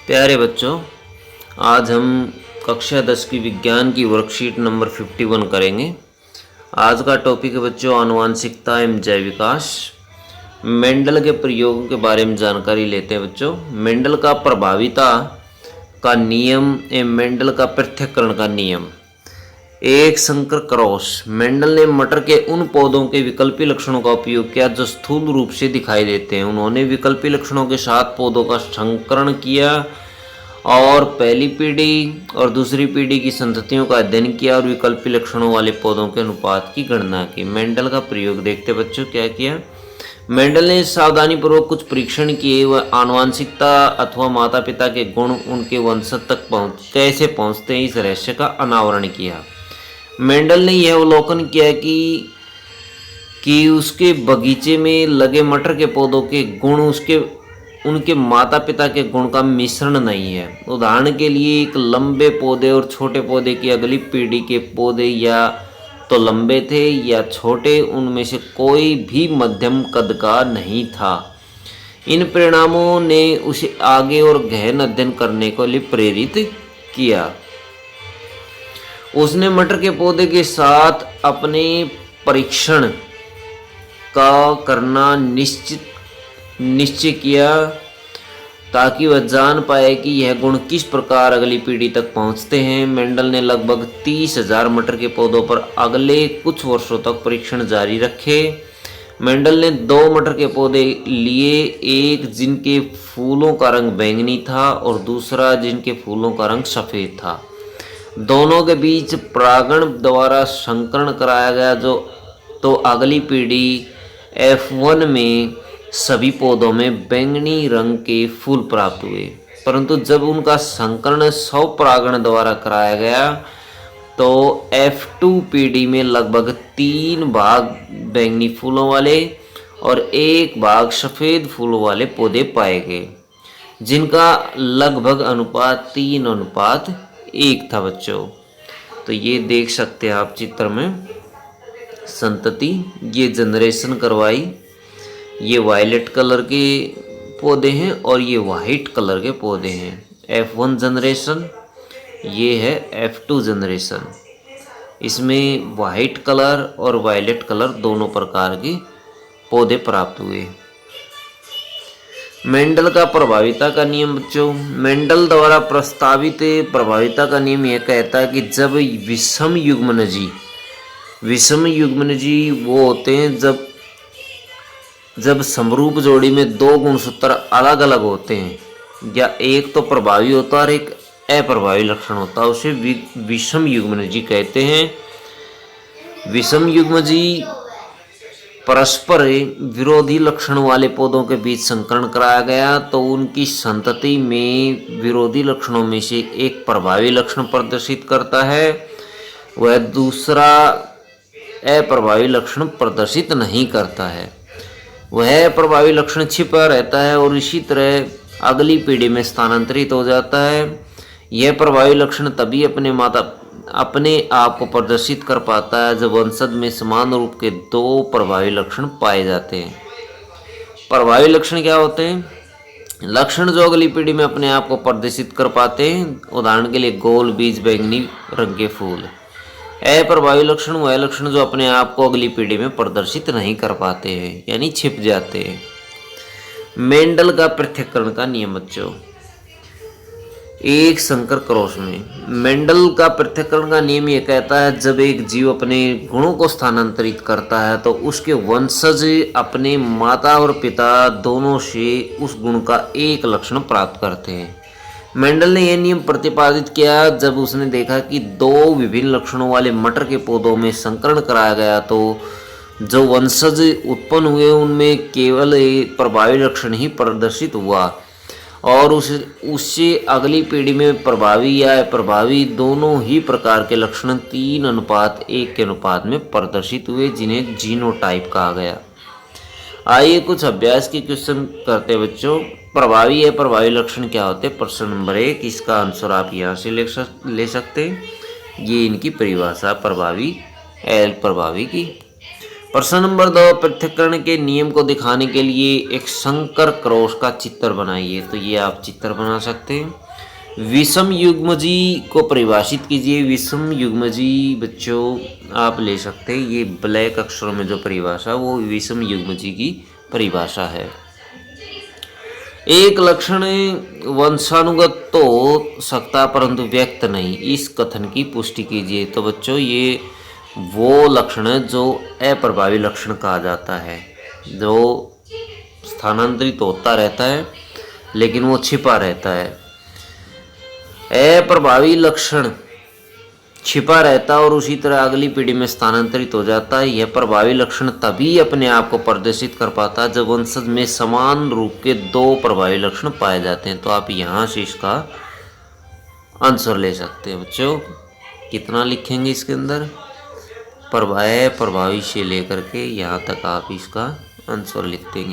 प्यारे बच्चों, आज हम कक्षा 10 की विज्ञान की वर्कशीट नंबर 51 करेंगे। आज का टॉपिक है बच्चों आनुवांशिकता एवं जैव विकास। मेंडल के प्रयोगों के बारे में जानकारी लेते हैं बच्चों। मेंडल का प्रभाविता का नियम एवं मेंडल का पृथक्करण का नियम। एक संकर क्रॉस। मेंडल ने मटर के उन पौधों के विकल्पी लक्षणों का उपयोग किया जो स्थूल रूप से दिखाई देते हैं। उन्होंने विकल्पी लक्षणों के साथ पौधों का संकरण किया और पहली पीढ़ी और दूसरी पीढ़ी की संततियों का अध्ययन किया और विकल्पी लक्षणों वाले पौधों के अनुपात की गणना की। मेंडल का प्रयोग देखते बच्चों क्या किया। मेंडल ने सावधानीपूर्वक कुछ परीक्षण किए व आनुवांशिकता अथवा माता पिता के गुण उनके वंशज तक कैसे पहुंचते हैं इस रहस्य का अनावरण किया। मेंडल ने यह अवलोकन किया कि उसके बगीचे में लगे मटर के पौधों के गुण उनके माता पिता के गुण का मिश्रण नहीं है। उदाहरण के लिए एक लंबे पौधे और छोटे पौधे की अगली पीढ़ी के पौधे या तो लंबे थे या छोटे, उनमें से कोई भी मध्यम कद का नहीं था। इन परिणामों ने उसे आगे और गहन अध्ययन करने के लिए प्रेरित किया। उसने मटर के पौधे के साथ अपने परीक्षण का करना निश्चय किया ताकि वह जान पाए कि यह गुण किस प्रकार अगली पीढ़ी तक पहुंचते हैं। मेंडल ने लगभग 30,000 मटर के पौधों पर अगले कुछ वर्षों तक परीक्षण जारी रखे। मेंडल ने 2 मटर के पौधे लिए, एक जिनके फूलों का रंग बैंगनी था और दूसरा जिनके फूलों का रंग सफ़ेद था। दोनों के बीच परागण द्वारा संकरण कराया गया तो अगली पीढ़ी F1 में सभी पौधों में बैंगनी रंग के फूल प्राप्त हुए, परंतु जब उनका संकरण 100 परागण द्वारा कराया गया तो F2 पीढ़ी में लगभग 3 भाग बैंगनी फूलों वाले और 1 भाग सफ़ेद फूलों वाले पौधे पाए गए, जिनका लगभग अनुपात 3:1 था बच्चों। तो ये देख सकते हैं आप चित्र में संतति, ये जनरेशन करवाई। ये वायलेट कलर के पौधे हैं और ये वाइट कलर के पौधे हैं। F1 जनरेशन, ये है F2 जनरेशन। इसमें वाइट कलर और वायलेट कलर दोनों प्रकार के पौधे प्राप्त हुए। मेंडल का प्रभाविता का नियम बच्चों। मेंडल द्वारा प्रस्तावित प्रभाविता का नियम यह कहता है कि जब विषम युग्मनजी वो होते हैं जब समरूप जोड़ी में 2 गुणसूत्र अलग अलग होते हैं, या एक तो प्रभावी होता है और एक अप्रभावी लक्षण होता है, उसे विषम युग्मनजी कहते हैं। विषम युग्मनजी परस्पर विरोधी लक्षण वाले पौधों के बीच संकरण कराया गया तो उनकी संतति में विरोधी लक्षणों में से एक प्रभावी लक्षण प्रदर्शित करता है, वह दूसरा अप्रभावी लक्षण प्रदर्शित नहीं करता है। वह प्रभावी लक्षण छिपा रहता है और इसी तरह अगली पीढ़ी में स्थानांतरित हो जाता है। यह प्रभावी लक्षण तभी अपने आप को प्रदर्शित कर पाता है जब वंशज में समान रूप के 2 प्रभावी लक्षण पाए जाते हैं। प्रभावी लक्षण क्या होते हैं? लक्षण जो अगली पीढ़ी में अपने आप को प्रदर्शित कर पाते हैं। उदाहरण के लिए गोल बीज बैंगनी रंग के फूल। अप्रभावी लक्षण वह लक्षण जो अपने आप को अगली पीढ़ी में प्रदर्शित नहीं कर पाते हैं, यानी छिप जाते हैं। मेंडल का पृथक्करण का नियम बच्चों। एक संकर क्रॉस में मेंडल का पृथक्करण का नियम यह कहता है जब एक जीव अपने गुणों को स्थानांतरित करता है तो उसके वंशज अपने माता और पिता दोनों से उस गुण का एक लक्षण प्राप्त करते हैं। मेंडल ने यह नियम प्रतिपादित किया जब उसने देखा कि 2 विभिन्न लक्षणों वाले मटर के पौधों में संकरण कराया गया तो जो वंशज उत्पन्न हुए उनमें केवल एक प्रभावी लक्षण ही प्रदर्शित हुआ और उससे अगली पीढ़ी में प्रभावी या अप्रभावी दोनों ही प्रकार के लक्षण 3:1 के अनुपात में प्रदर्शित हुए, जिन्हें जीनोटाइप कहा गया। आइए कुछ अभ्यास के क्वेश्चन करते हैं बच्चों। प्रभावी अप्रभावी लक्षण क्या होते हैं? प्रश्न नंबर 1, इसका आंसर आप यहाँ से ले सकते हैं। ये इनकी परिभाषा प्रभावी अप्रभावी की। प्रश्न नंबर 2, पृथक्करण के नियम को दिखाने के लिए एक शंकर क्रॉस का चित्र बनाइए। तो ये आप चित्र बना सकते हैं। विषम युग्मजी को परिभाषित कीजिए। विषम युग्मजी बच्चों आप ले सकते हैं, ये ब्लैक अक्षरों में जो परिभाषा वो विषम युग्मजी की परिभाषा है। एक लक्षण वंशानुगत तो हो सकता परंतु व्यक्त नहीं, इस कथन की पुष्टि कीजिए। तो बच्चों ये वो लक्षण है जो अप्रभावी लक्षण कहा जाता है, जो स्थानांतरित होता रहता है लेकिन वो छिपा रहता है। अप्रभावी लक्षण छिपा रहता है और उसी तरह अगली पीढ़ी में स्थानांतरित हो जाता है। यह प्रभावी लक्षण तभी अपने आप को प्रदर्शित कर पाता है जब वंशज में समान रूप के 2 प्रभावी लक्षण पाए जाते हैं। तो आप यहाँ से इसका आंसर ले सकते हैं। बच्चों कितना लिखेंगे इसके अंदर, प्रभावी से लेकर के यहाँ तक आप इसका आंसर लिख देंगे।